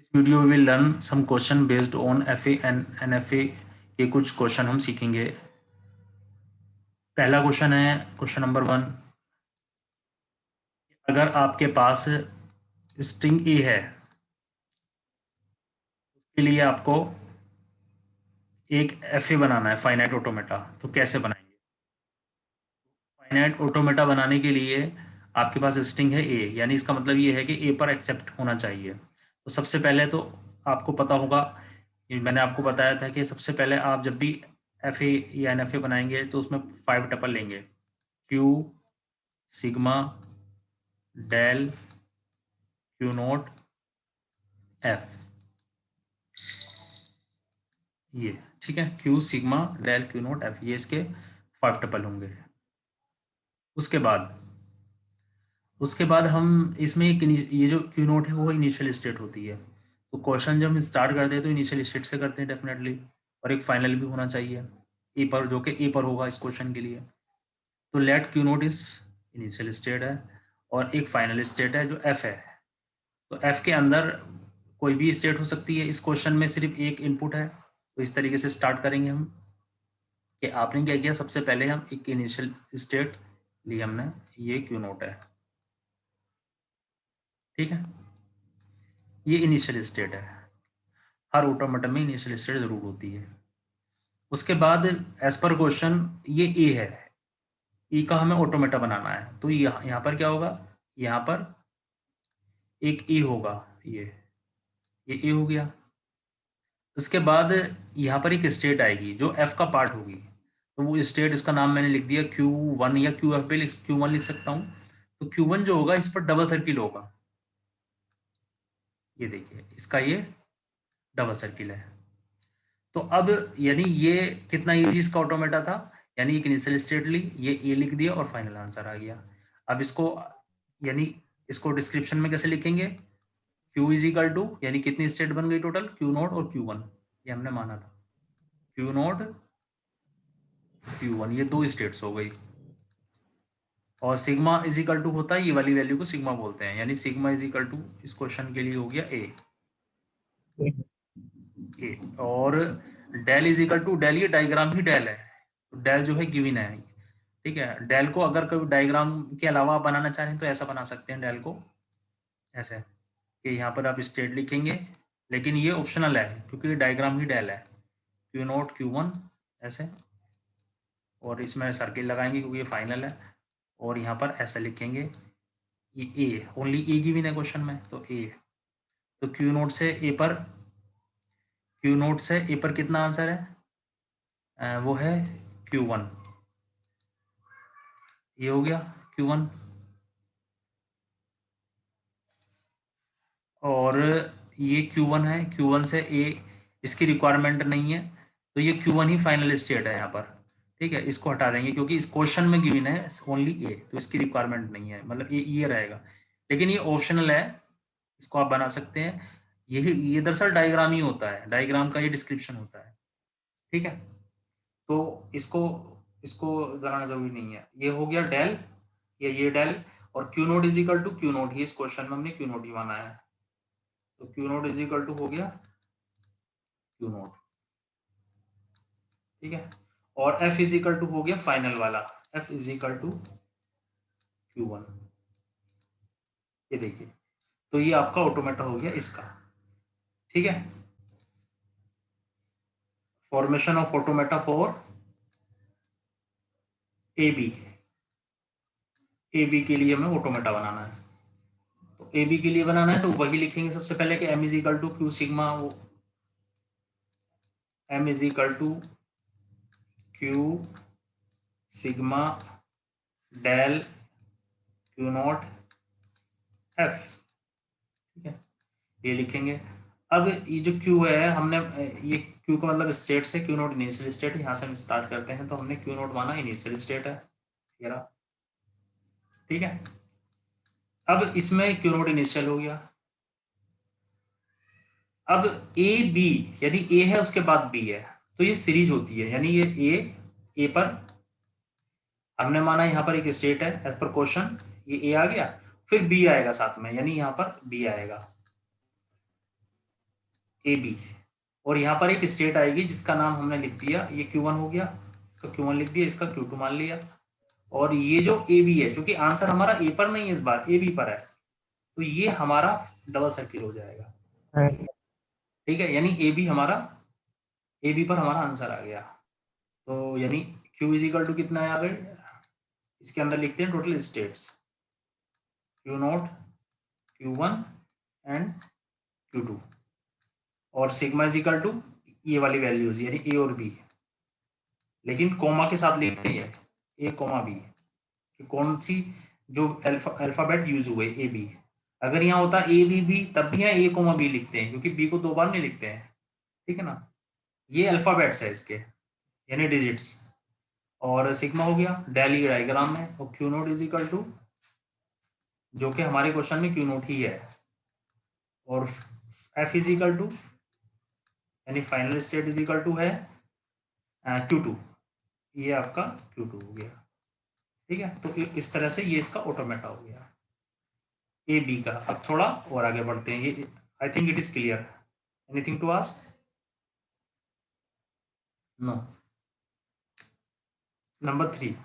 इस वीडियो में will learn some question based on FA and NFA के कुछ क्वेश्चन हम सीखेंगे। पहला क्वेश्चन है क्वेश्चन नंबर 1। अगर आपके पास स्ट्रिंग ए है, उसके लिए आपको एक एफए बनाना है, फाइनाइट ऑटोमेटा। तो कैसे बनाएंगे? फाइनाइट ऑटोमेटा बनाने के लिए आपके पास स्ट्रिंग है ए, यानी इसका मतलब ये है कि ए पर एक्सेप्ट होना चाहिए। तो सबसे पहले तो आपको पता होगा, ये मैंने आपको बताया था कि सबसे पहले आप जब भी एफ ए या एन एफ ए बनाएंगे तो उसमें 5 टपल लेंगे। Q, sigma, del, Q naught, F. ये ठीक है, Q, sigma, del, Q naught, F, ये इसके 5 टपल होंगे। उसके बाद हम इसमें एक ये जो क्यू नोट है वो इनिशियल स्टेट होती है। तो क्वेश्चन जब हम स्टार्ट करते हैं तो इनिशियल स्टेट से करते हैं डेफिनेटली, और एक फाइनल भी होना चाहिए ए पर, जो कि ए पर होगा इस क्वेश्चन के लिए। तो let Q naught is initial state है, और एक फाइनल स्टेट है जो एफ है। तो एफ के अंदर कोई भी स्टेट हो सकती है। इस क्वेश्चन में सिर्फ एक इनपुट है। तो इस तरीके से स्टार्ट करेंगे हम कि आपने क्या किया, सबसे पहले हम एक इनिशियल स्टेट ली हमने, ये क्यू नोट है, ठीक है, ये इनिशियल स्टेट है। हर ऑटोमेटा में इनिशियल स्टेट जरूर होती है। उसके बाद एज पर क्वेश्चन ये ए है, ई का हमें ऑटोमेटा बनाना है। तो यहाँ पर क्या होगा, यहाँ पर एक ई होगा, ये ए हो गया। उसके बाद यहाँ पर एक स्टेट आएगी जो एफ का पार्ट होगी। तो वो स्टेट, इसका नाम मैंने लिख दिया Q1, या क्यू एफ पे Q1 लिख सकता हूँ। तो Q1 जो होगा, इस पर डबल सर्किल होगा। ये देखिए, इसका ये डबल सर्किल है। तो अब यानी ये कितना इजी इसका ऑटोमेटा था, यानी एक इनिशियल स्टेट ली, ये ए लिख दिया और फाइनल आंसर आ गया। अब इसको यानी इसको डिस्क्रिप्शन में कैसे लिखेंगे, क्यू इज इक्वल टू, यानी कितनी स्टेट बन गई टोटल, क्यू नोट और Q1, ये हमने माना था। क्यू नोट, Q1, ये दो स्टेट्स हो गई। और सिग्मा इज इक्वल टू होता है, ये वाली वैल्यू को सिग्मा बोलते हैं, यानी सिग्मा इज इक्वल टू इस क्वेश्चन के लिए हो गया ए। और del is equal to, del ये डायग्राम ही डेल है, तो डेल जो है गिवन है, ठीक है। डेल को अगर कोई डायग्राम के अलावा बनाना चाहें तो ऐसा बना सकते हैं डेल को, ऐसे कि यहाँ पर आप स्टेट लिखेंगे, लेकिन ये ऑप्शनल है क्योंकि डायग्राम ही डेल है। क्यू नोट, Q1 ऐसे, और इसमें सर्किल लगाएंगे क्योंकि ये फाइनल है, और यहाँ पर ऐसा लिखेंगे, ये ए, ओनली ए गिवन है क्वेश्चन में, तो ए। तो क्यू नोट से ए पर, क्यू नोट से ए पर कितना आंसर है, वो है Q1, ये हो गया Q1। और ये Q1 है, Q1 से ए, इसकी रिक्वायरमेंट नहीं है, तो ये Q1 ही फाइनल स्टेट है यहाँ पर, ठीक है। इसको हटा देंगे क्योंकि इस क्वेश्चन में गिवन है ओनली ए, तो इसकी रिक्वायरमेंट नहीं है, मतलब ये रहेगा, लेकिन ये ऑप्शनल है, इसको आप बना सकते हैं। ये दरअसल डायग्राम ही होता है, डायग्राम का ये डिस्क्रिप्शन होता है, ठीक है। तो इसको इसको बनाना जरूरी नहीं है। ये हो गया डेल, ये डेल, और Q naught is equal to Q naught, ये इस क्वेश्चन में हमने क्यू नोट ही माना है, तो Q naught is equal to हो गया क्यू नोट, ठीक है। और एफ इज इक्वल टू हो गया फाइनल वाला, F is equal to Q1, ये देखिए। तो ये आपका ऑटोमेटा हो गया इसका, ठीक है। Formation of automata for A B के लिए हमें ऑटोमेटा बनाना है। तो ए बी के लिए बनाना है तो वही लिखेंगे सबसे पहले कि M is equal to Q sigma, M is equal to Q sigma del Q naught F, ठीक है, ये लिखेंगे। अब ये जो क्यू है, हमने ये क्यू का मतलब स्टेट से, क्यू नॉट इनिशियल स्टेट, यहाँ से हम स्टार्ट करते हैं, तो हमने क्यू नॉट माना इनिशियल स्टेट है, ये रहा, ठीक है। अब इसमें क्यू नॉट इनिशियल हो गया। अब ए बी, यदि ए है उसके बाद बी है, तो ये सीरीज होती है, यानी ये ए पर हमने माना यहाँ पर एक स्टेट है एज पर क्वेश्चन, ये ए आ गया, फिर बी आएगा साथ में, यानी यहाँ पर बी आएगा, ए बी, और यहाँ पर एक स्टेट आएगी जिसका नाम हमने लिख दिया, ये Q1 हो गया, इसका Q1 लिख दिया, इसका Q2 मान लिया, और ये जो ए बी है, क्योंकि आंसर हमारा ए पर नहीं है इस बार, ए बी पर है, तो ये हमारा डबल सर्किल हो जाएगा। ठीक है, यानी ए बी हमारा, ए बी पर हमारा आंसर आ गया। तो यानी Q इज इक्वल टू कितना है, आ गए, इसके अंदर लिखते हैं total states, Q0, Q1 and Q2, और सिग्मा इज इक्वल टू ये वाली वैल्यूज यानी ए और बी, लेकिन कोमा के साथ लिखते हैं ए कोमा बी, कि कौन सी जो अल्फाबेट यूज हुए ए बी। अगर यहाँ होता ए बी बी तब भी यहाँ ए कोमा बी लिखते हैं, क्योंकि बी को 2 बार नहीं लिखते हैं। ठीक है ना, ये अल्फाबेट्स है इसके, यानी डिजिट्स। और सिग्मा हो गया डेली डायग्राम में, और Q naught is equal to, जो कि हमारे क्वेश्चन में क्यू नोट ही है, और एफ इज इक्वल टू यानी final state is equal to है Q2, ये आपका Q2 हो गया। ठीक है, तो इस तरह से ये इसका ऑटोमेटा हो गया ए बी का। अब थोड़ा और आगे बढ़ते हैं, ये I think it is clear, anything to ask? No. Number three,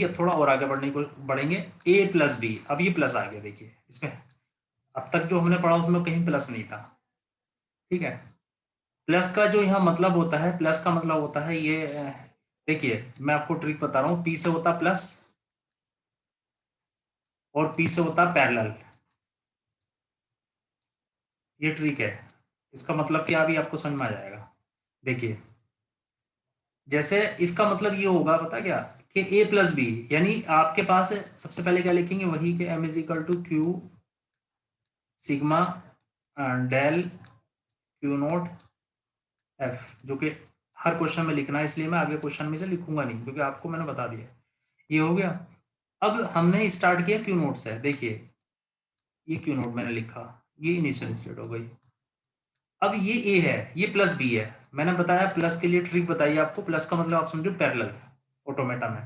अब थोड़ा और आगे बढ़ेंगे, ए प्लस बी। अब ये प्लस आ गया, देखिए इसमें अब तक जो हमने पढ़ा उसमें कहीं प्लस नहीं था। ठीक है, प्लस का जो यहाँ मतलब होता है, प्लस का मतलब होता है ये, देखिए मैं आपको ट्रिक बता रहा हूँ, पी से होता प्लस और पी से होता पैरेलल, ये ट्रिक है। इसका मतलब क्या अभी आपको समझ में आ जाएगा। देखिए जैसे इसका मतलब ये होगा, पता क्या, कि ए प्लस बी, यानी आपके पास सबसे पहले क्या लिखेंगे, वही कि M is equal to Q sigma del Q naught F, जो कि हर क्वेश्चन में लिखना है, इसलिए मैं आगे क्वेश्चन में से लिखूंगा नहीं, क्योंकि आपको मैंने बता दिया। ये हो गया। अब हमने स्टार्ट किया क्यू नोट से, देखिए ये क्यू नोट मैंने लिखा, ये इनिशियल स्टेट हो गई। अब ये ए है, ये प्लस बी है, मैंने बताया प्लस के लिए ट्रिक बताइए आपको, प्लस का मतलब आप समझो पैरेलल, ऑटोमेटा में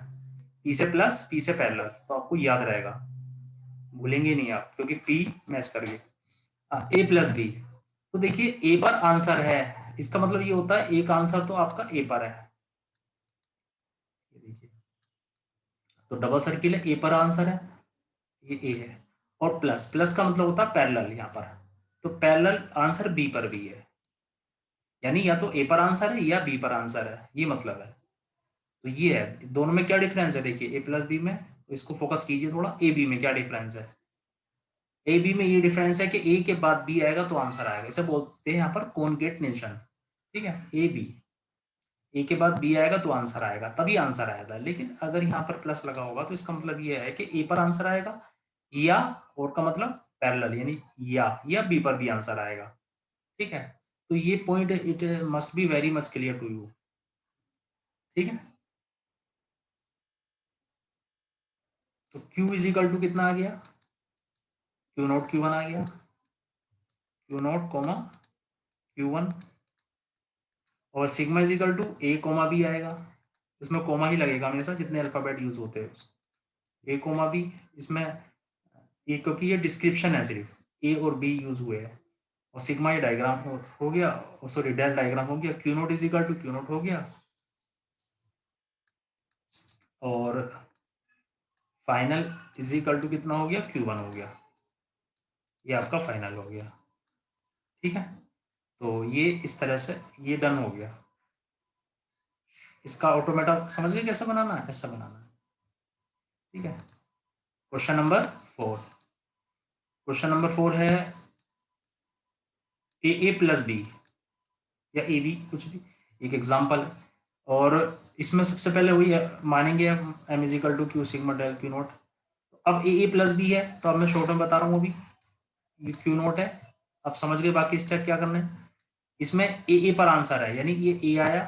पी से प्लस पी से पैरेलल, तो आपको याद रहेगा, भूलेंगे नहीं आप, क्योंकि पी मैच कर गए। ए प्लस बी, तो देखिए ए पर आंसर है, इसका मतलब ये होता है एक आंसर तो आपका ए पर है, ये देखिए, तो डबल सर्किल है, ए पर आंसर है, ये ए है, और प्लस, प्लस का मतलब होता है पैरेलल यहाँ पर, तो पैरेलल आंसर बी पर भी है, यानी या तो ए पर आंसर है या बी पर आंसर है, ये मतलब है। तो ये है, दोनों में क्या डिफरेंस है, देखिए ए प्लस बी में, तो इसको फोकस कीजिए थोड़ा, ए बी में क्या डिफरेंस है। ए बी में ये डिफरेंस है कि ए के बाद बी आएगा तो आंसर आएगा, इसे बोलते हैं यहाँ पर कॉनकेटनेशन। ठीक है, ए बी, ए के बाद बी आएगा तो आंसर आएगा, तभी आंसर आएगा। लेकिन अगर यहाँ पर प्लस लगा होगा तो इसका मतलब ये है कि ए पर आंसर आएगा, या और का मतलब पैरेलल, यानी या बी पर भी आंसर आएगा। ठीक है, तो ये point it must be very much clear to you. ठीक है, तो Q इज इक्वल टू कितना आ गया, क्यू नोट Q1 आ गया, क्यू नोट कोमा Q1, और sigma is equal to A comma B आएगा, इसमें कोमा ही लगेगा हमेशा जितने अल्फाबेट यूज होते हैं, ए कोमा बी, इसमें ये क्योंकि ये डिस्क्रिप्शन है, सिर्फ ए और बी यूज हुए हैं, और सिग्मा ये डायग्राम हो गया, सॉरी डेल डायग्राम हो गया, Q naught is equal to Q naught हो गया, और फाइनल इज इक्वल टू कितना हो गया, Q1 हो गया, ये आपका फाइनल हो गया। ठीक है, तो ये इस तरह से ये डन हो गया। इसका ऑटोमेटा समझ गए कैसे बनाना है, ऐसा बनाना है। ठीक है, क्वेश्चन नंबर 4, क्वेश्चन नंबर 4 है ए प्लस बी या ए बी, कुछ भी, एक एग्जाम्पल है, और इसमें सबसे पहले वही मानेंगे हम, M is equal to Q sigma del Q naught. अब ए प्लस बी है, तो अब मैं शॉर्ट में बता रहा हूँ, अभी ये क्यू नोट है, अब समझ गए बाकी स्टेप क्या करना है। इसमें ए पर आंसर है, यानी ये ए आया,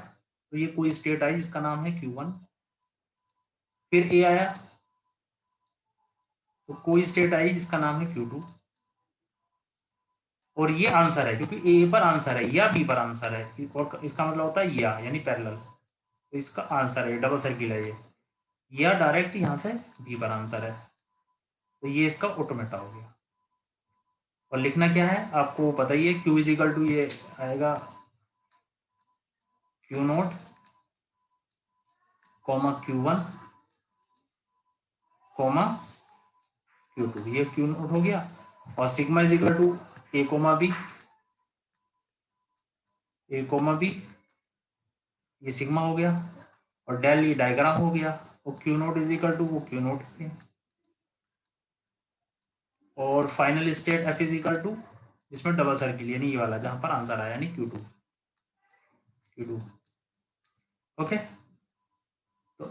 तो ये कोई स्टेट आई जिसका नाम है Q1, फिर ए आया तो कोई स्टेट आई जिसका नाम है Q2, और ये आंसर है, क्योंकि ए पर आंसर है या बी पर आंसर है, और इसका मतलब होता है या, यानी पैरेलल, तो इसका आंसर है, डबल सर्किल है ये, या डायरेक्ट यहाँ से बी पर आंसर है, तो ये इसका ऑटोमेटा हो गया। और लिखना क्या है आपको पता ही है, Q इज इक्वल टू ये आएगा Q0 comma Q1 comma Q2, ये Q0 हो गया। और sigma is equal to A comma B, A comma B, ये सिग्मा हो गया। और डेल ये डायग्राम हो गया। और Q0 इज इक्वल टू वो Q0 है। और final state F is equal to जिसमें डबल सर्किल यानी ये वाला जहां पर आंसर आया यानी Q2। ओके, तो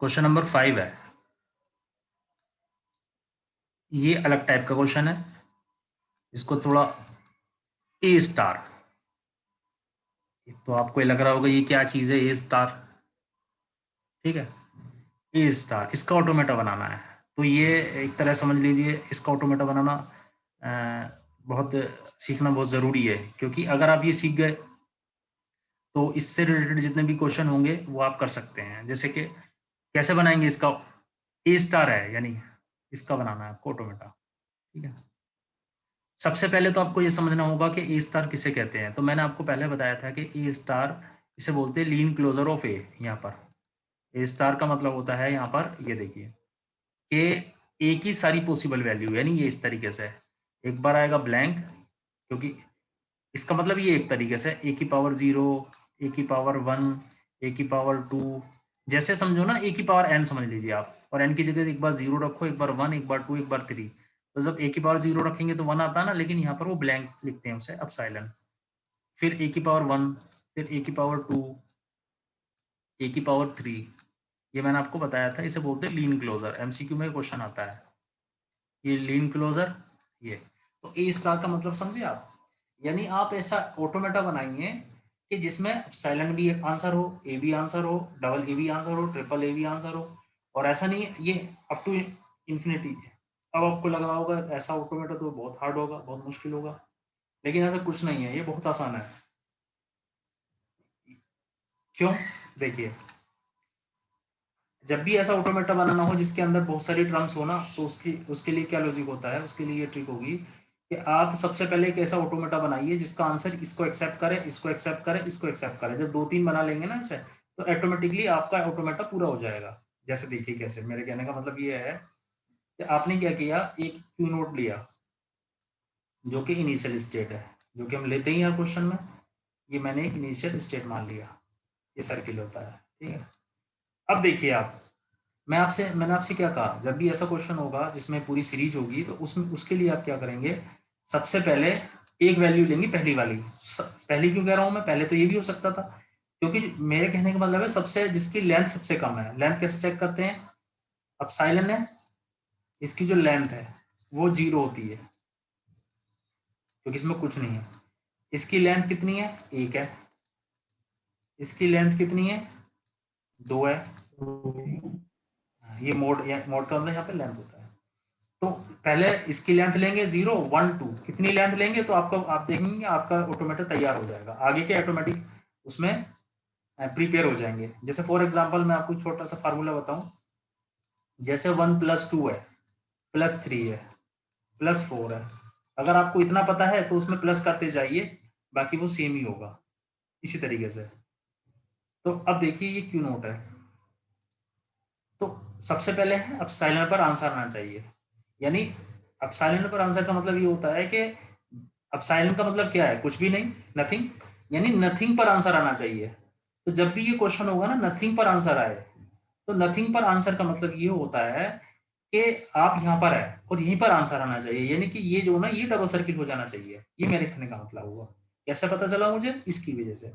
क्वेश्चन नंबर 5 है, ये अलग टाइप का क्वेश्चन है, इसको थोड़ा ए स्टार, तो आपको ये लग रहा होगा ये क्या चीज है ए स्टार, ठीक है। ए स्टार इसका ऑटोमेटा बनाना है, तो ये एक तरह समझ लीजिए इसका ऑटोमेटा बनाना बहुत सीखना बहुत ज़रूरी है, क्योंकि अगर आप ये सीख गए तो इससे रिलेटेड जितने भी क्वेश्चन होंगे वो आप कर सकते हैं। जैसे कि कैसे बनाएंगे इसका, ए स्टार है यानी इसका बनाना है आपको ऑटोमेटा, ठीक है। सबसे पहले तो आपको ये समझना होगा कि ए स्टार किसे कहते हैं। तो मैंने आपको पहले बताया था कि ए स्टार इसे बोलते हैं लीन क्लोजर ऑफ ए। यहाँ पर ए स्टार का मतलब होता है, यहाँ पर ये देखिए कि ए की सारी पॉसिबल वैल्यू, यानी ये इस तरीके से एक बार आएगा ब्लैंक, क्योंकि इसका मतलब ये एक तरीके से ए की पावर 0, ए की पावर 1, ए की पावर 2, जैसे समझो ना ए की पावर n समझ लीजिए आप, और n की जगह एक बार 0 रखो, एक बार 1, एक बार 2, एक बार 3। तो जब ए की पावर 0 रखेंगे तो 1 आता है ना, लेकिन यहाँ पर वो ब्लैंक लिखते हैं उसे अपसाइलन। फिर ए की पावर 1, फिर ए की पावर 2, ए की पावर 3, ये मैंने आपको बताया था, इसे बोलते हैं लीन क्लोजर। एमसीक्यू में क्वेश्चन आता है ये लीन क्लोजर। ये तो ए स्टार का मतलब समझे आप, यानी आप ऐसा ऑटोमेटा बनाइए कि जिसमें साइलेंट भी आंसर हो, ए भी आंसर हो, डबल ए भी आंसर हो, ट्रिपल ए भी आंसर हो। और ऐसा नहीं है ये अप टू इन्फिनिटी। अब आपको लग रहा होगा ऐसा ऑटोमेटा तो बहुत हार्ड होगा, बहुत मुश्किल होगा, लेकिन ऐसा कुछ नहीं है, ये बहुत आसान है। क्यों, देखिए जब भी ऐसा ऑटोमेटा बनाना हो जिसके अंदर बहुत सारी टर्म्स हो ना, तो उसके लिए क्या लॉजिक होता है, उसके लिए ये ट्रिक होगी कि आप सबसे पहले एक ऐसा ऑटोमेटा बनाइए जिसका आंसर इसको एक्सेप्ट करे, इसको एक्सेप्ट करे, इसको एक्सेप्ट करे। जब 2-3 बना लेंगे ना ऐसे, तो ऑटोमेटिकली आपका ऑटोमेटा पूरा हो जाएगा। जैसे देखिए कैसे, मेरे कहने का मतलब ये है कि आपने क्या किया, एक क्यू नोट लिया जो कि इनिशियल स्टेट है, जो कि हम लेते ही हैं क्वेश्चन में, ये मैंने एक इनिशियल स्टेट मान लिया, ये सर्किल होता है, ठीक है। अब देखिए आप, मैंने आपसे क्या कहा, जब भी ऐसा क्वेश्चन होगा जिसमें पूरी सीरीज होगी तो उसमें उसके लिए आप क्या करेंगे, सबसे पहले एक वैल्यू लेंगे पहली वाली। पहली क्यों कह रहा हूं मैं, पहले तो ये भी हो सकता था, क्योंकि मेरे कहने का मतलब है सबसे जिसकी लेंथ सबसे कम है। लेंथ कैसे चेक करते हैं, अब साइलन है, इसकी जो लेंथ है वो 0 होती है क्योंकि इसमें कुछ नहीं है। इसकी लेंथ कितनी है, 1 है। इसकी लेंथ कितनी है, 2 है। ये मोड का मतलब यहाँ पे लेंथ होता है। तो पहले इसकी लेंथ लेंगे 0, 1, 2, कितनी लेंथ लेंगे तो आपको आप देखेंगे आपका ऑटोमेटिक तैयार हो जाएगा, आगे के ऑटोमेटिक उसमें प्रिपेयर हो जाएंगे। जैसे फॉर एग्जांपल मैं आपको छोटा सा फार्मूला बताऊं, जैसे 1 + 2 है, +3 है, +4 है। अगर आपको इतना पता है तो उसमें प्लस करते जाइए, बाकी वो सेम ही होगा इसी तरीके से। तो अब देखिए ये क्यू नोट है, तो सबसे पहले है अब साइलेंट पर आंसर आना चाहिए। यानी अब साइलेंट पर आंसर का मतलब ये होता है कि अब साइलेंट का मतलब क्या है, कुछ भी नहीं, नथिंग, यानी नथिंग पर आंसर आना चाहिए। तो जब भी ये क्वेश्चन होगा ना नथिंग पर आंसर आए, तो नथिंग पर आंसर का मतलब ये होता है कि आप यहाँ पर है और यहीं पर आंसर आना चाहिए, यानी कि ये जो ना ये डबल सर्किट हो जाना चाहिए। ये मेरे कहने का मतलब हुआ। कैसे पता चला मुझे, इसकी वजह से।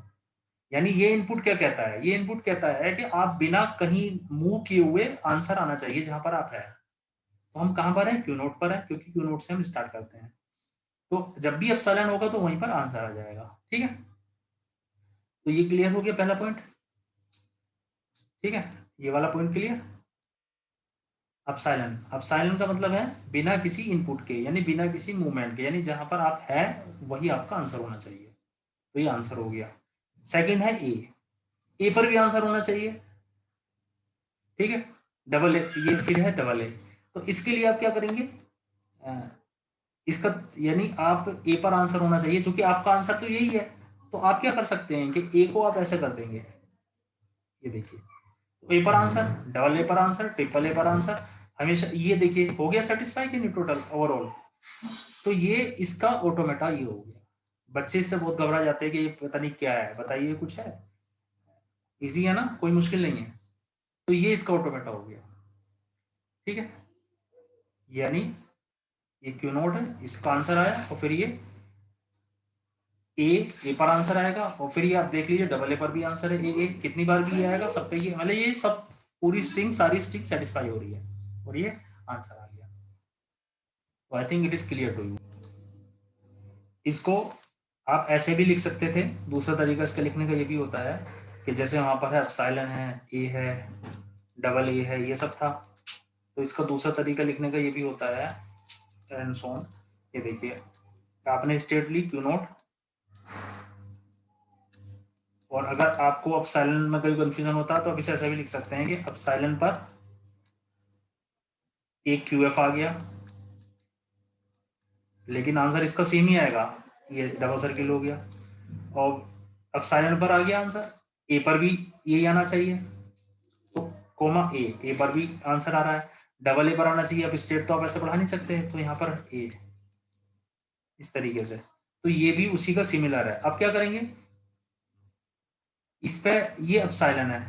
यानी ये इनपुट क्या कहता है, ये इनपुट कहता है कि आप बिना कहीं मूव किए हुए आंसर आना चाहिए जहां पर आप है। तो हम कहां पर है, क्यू नोट पर है, क्योंकि क्यू नोट से हम स्टार्ट करते हैं। तो जब भी एप्सिलॉन होगा तो वहीं पर आंसर आ जाएगा, ठीक है। तो ये क्लियर हो गया पहला पॉइंट, ठीक है, ये वाला पॉइंट क्लियर। अपसाइलन का मतलब है बिना किसी इनपुट के, यानी बिना किसी मूवमेंट के, यानी जहां पर आप है वही आपका आंसर होना चाहिए। तो ये आंसर हो गया। सेकंड है ए पर भी आंसर होना चाहिए, ठीक है। डबल ए, ये फिर है डबल ए। तो इसके लिए आप क्या करेंगे, इसका यानी आप ए पर आंसर होना चाहिए, क्योंकि आपका आंसर तो यही है। तो आप क्या कर सकते हैं कि ए को आप ऐसे कर देंगे, ये देखिए, तो ए पर आंसर, डबल ए पर आंसर, ट्रिपल ए पर आंसर, हमेशा ये देखिए हो गया सेटिस्फाई कि नहीं टोटल ओवरऑल। तो ये इसका ऑटोमेटा ये हो गया। बच्चे इससे बहुत घबरा जाते हैं कि ये पता नहीं क्या है, बताइए कुछ है, इजी है ना, कोई मुश्किल नहीं है। तो ये इसका ऑटोमेटा हो गया, ठीक है, यानी ये क्यू नोट है, इसका आंसर आया, और फिर ये ए पर आंसर आएगा, और फिर ये आप देख लीजिए डबल ए पर भी आंसर है, ए कितनी बार भी आएगा, सब पे ये, मतलब ये सब पूरी स्ट्रिंग, सारी स्ट्रिंग सेटिस्फाई हो रही है, और ये आंसर आ गया। तो I think it is clear to you. इसको आप ऐसे भी लिख सकते थे, दूसरा तरीका इसका लिखने का ये भी होता है कि जैसे वहां पर है एप्सिलॉन है, ए है, डबल ए है, ये सब था, तो इसका दूसरा तरीका लिखने का ये भी होता है एंड सो ऑन। ये देखिए, आपने स्टेट ली क्यू नोट, और अगर आपको एप्सिलॉन में कोई कंफ्यूजन होता है तो आप इसे ऐसा भी लिख सकते हैं कि एप्सिलॉन पर एक क्यू एफ आ गया, लेकिन आंसर इसका सेम ही आएगा, ये डबल सर्किल हो गया, और एप्सिलॉन पर आ गया आंसर, ए पर भी यही आना चाहिए, तो कोमा ए पर भी आंसर आ रहा है, डबल ए पर आना चाहिए, अब स्टेट तो आप ऐसे पढ़ा नहीं सकते, तो यहाँ पर ए, इस तरीके से। तो ये भी उसी का सिमिलर है। अब क्या करेंगे, इस पे ये एप्सिलॉन है,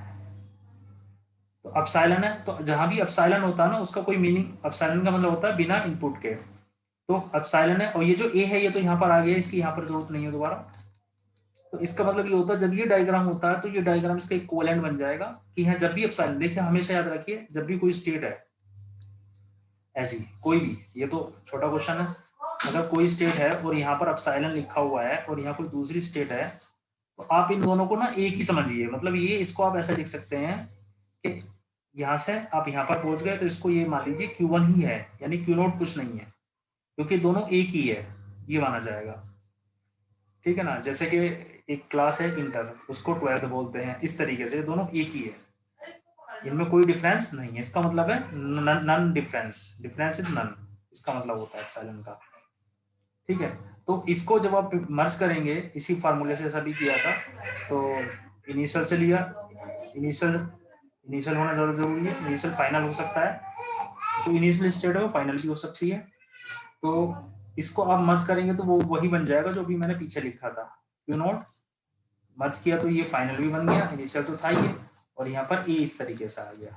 तो एप्सिलॉन है, तो जहां भी एप्सिलॉन होता है ना, उसका कोई मीनिंग, एप्सिलॉन का मतलब होता है बिना इनपुट के, तो एप्सिलॉन है, और ये जो ए है ये तो यहाँ पर आ गया, इसकी यहाँ पर जरूरत नहीं है दोबारा। तो इसका मतलब ये होता है, जब ये डायग्राम होता है तो ये डायग्राम इसका इक्विवेलेंट बन जाएगा कि यहाँ जब भी एप्सिलॉन, देखिए हमेशा याद रखिए, जब भी कोई स्टेट है ऐसी कोई भी, ये तो छोटा क्वेश्चन है, अगर कोई स्टेट है और यहाँ पर एप्सिलॉन लिखा हुआ है और यहाँ कोई दूसरी स्टेट है, तो आप इन दोनों को ना एक ही समझिए, मतलब ये, इसको आप ऐसा लिख सकते हैं कि यहाँ से आप यहाँ पर पहुंच गए तो इसको ये मान लीजिए Q1 ही है, यानी Q नोट कुछ नहीं है, क्योंकि दोनों एक ही है, ये माना जाएगा, ठीक है ना। जैसे कि एक क्लास है इंटर, उसको 12th बोलते हैं, इस तरीके से दोनों एक ही है, इनमें कोई डिफरेंस नहीं है, इसका मतलब है none difference, difference is none, इसका मतलब होता है एप्सिलॉन का, ठीक है। तो इसको जब आप मर्ज करेंगे, इसी फार्मूले से ऐसा भी किया था, तो इनिशियल से लिया, इनिशियल इनिशियल होना ज़्यादा जरूरी है, इनिशियल फाइनल हो सकता है, जो इनिशियल स्टेट है वो फाइनल भी हो सकती है, तो इसको आप मर्ज करेंगे तो वो वही बन जाएगा जो भी मैंने पीछे लिखा था, क्यू नॉट मर्ज किया तो ये फाइनल भी बन गया, इनिशियल तो था ये, और यहाँ पर ए इस तरीके से आ गया,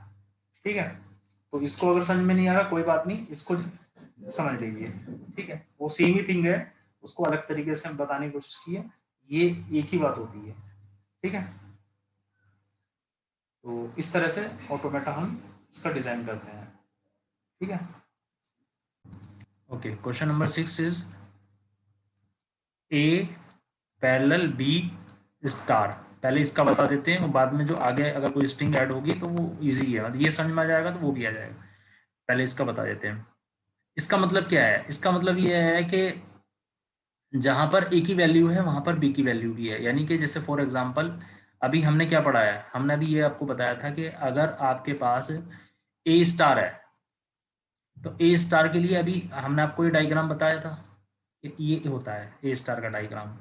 ठीक है। तो इसको अगर समझ में नहीं आ रहा कोई बात नहीं, इसको समझ लीजिए, ठीक है, वो सेम ही थिंग है, उसको अलग तरीके से हम बताने की कोशिश की है, ये एक ही बात होती है, ठीक है। तो इस तरह से ऑटोमेटा हम इसका डिजाइन करते हैं, ठीक है। Okay, question number 6 is A parallel B star, पहले इसका बता देते हैं और बाद में जो आगे अगर कोई स्ट्रिंग ऐड होगी तो वो इजी है, मतलब ये समझ में आ जाएगा तो वो भी आ जाएगा, पहले इसका बता देते हैं। इसका मतलब क्या है, इसका मतलब ये है कि जहां पर ए की वैल्यू है वहां पर बी की वैल्यू भी है, यानी कि जैसे फॉर एग्जांपल अभी हमने क्या पढ़ा है, हमने अभी ये आपको बताया था कि अगर आपके पास ए स्टार है, तो ए स्टार के लिए अभी हमने आपको ये डायग्राम बताया था, ये होता है ए स्टार का डायग्राम।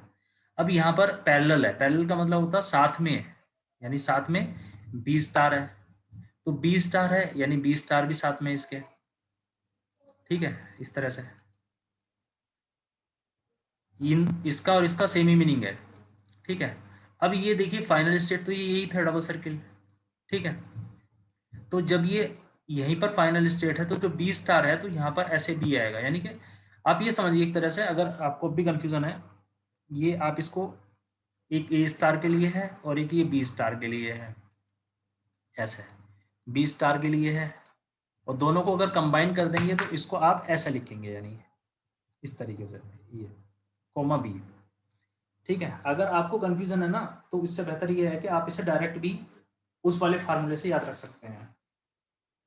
अब यहाँ पर पैरेलल है, पैरेलल का मतलब होता है साथ में, यानी साथ में बी स्टार है, तो बी स्टार है यानी बी स्टार भी साथ में इसके, ठीक है, इस तरह से इन इसका और इसका सेम ही मीनिंग है, ठीक है। अब ये देखिए फाइनल स्टेट तो ये यही था डबल सर्किल, ठीक है। तो जब ये यहीं पर फाइनल स्टेट है तो जो बी स्टार है तो यहाँ पर ऐसे बी आएगा, यानी कि आप ये समझिए एक तरह से, अगर आपको भी कंफ्यूजन है, ये आप इसको एक ए स्टार के लिए है और एक ये बी स्टार के लिए है, ऐसे बी स्टार के लिए है, और दोनों को अगर कंबाइन कर देंगे तो इसको आप ऐसा लिखेंगे, यानी इस तरीके से, ये कोमा बी, ठीक है। अगर आपको कंफ्यूजन है ना, तो इससे बेहतर ये है कि आप इसे डायरेक्ट भी उस वाले फार्मूले से याद रख सकते हैं,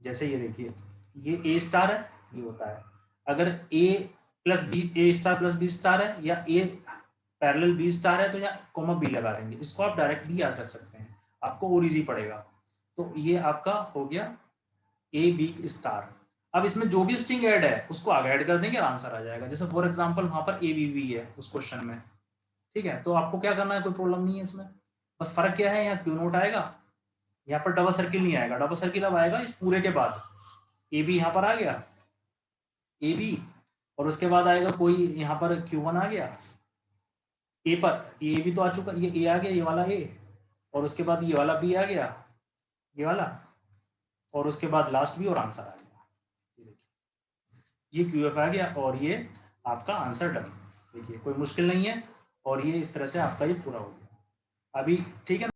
जैसे ये देखिए, ये ए स्टार है, ये होता है, अगर ए प्लस बी, ए स्टार प्लस बी स्टार है, या ए पैरेलल बी स्टार है, तो यहाँ कोमा बी लगा देंगे, इसको आप डायरेक्ट भी याद रख सकते हैं, आपको और इजी पड़ेगा। तो ये आपका हो गया ए बी स्टार, अब इसमें जो भी स्ट्रिंग ऐड है उसको आगे ऐड कर देंगे और आंसर आ जाएगा। जैसे फॉर एग्जांपल वहां पर ABV है उस क्वेश्चन में, ठीक है, तो आपको क्या करना है, कोई प्रॉब्लम नहीं है इसमें। बस फर्क क्या है, यहाँ क्यू नोट आएगा, यहाँ पर डबल सर्किल नहीं आएगा। डबल सर्किल अब आएगा इस पूरे के बाद। AB यहाँ पर आ गया, AB, और उसके बाद आएगा कोई यहाँ पर Q1 आ गया, ए पर ये भी तो आ चुका, ये ए आ गया, ये वाला ए, और उसके बाद ये वाला बी आ गया, ये वाला, और उसके बाद लास्ट बी, और आंसर आ गया। ये देखिए, ये QF आ गया और ये आपका आंसर डन। देखिए कोई मुश्किल नहीं है, और ये इस तरह से आपका ये पूरा हो गया अभी, ठीक है।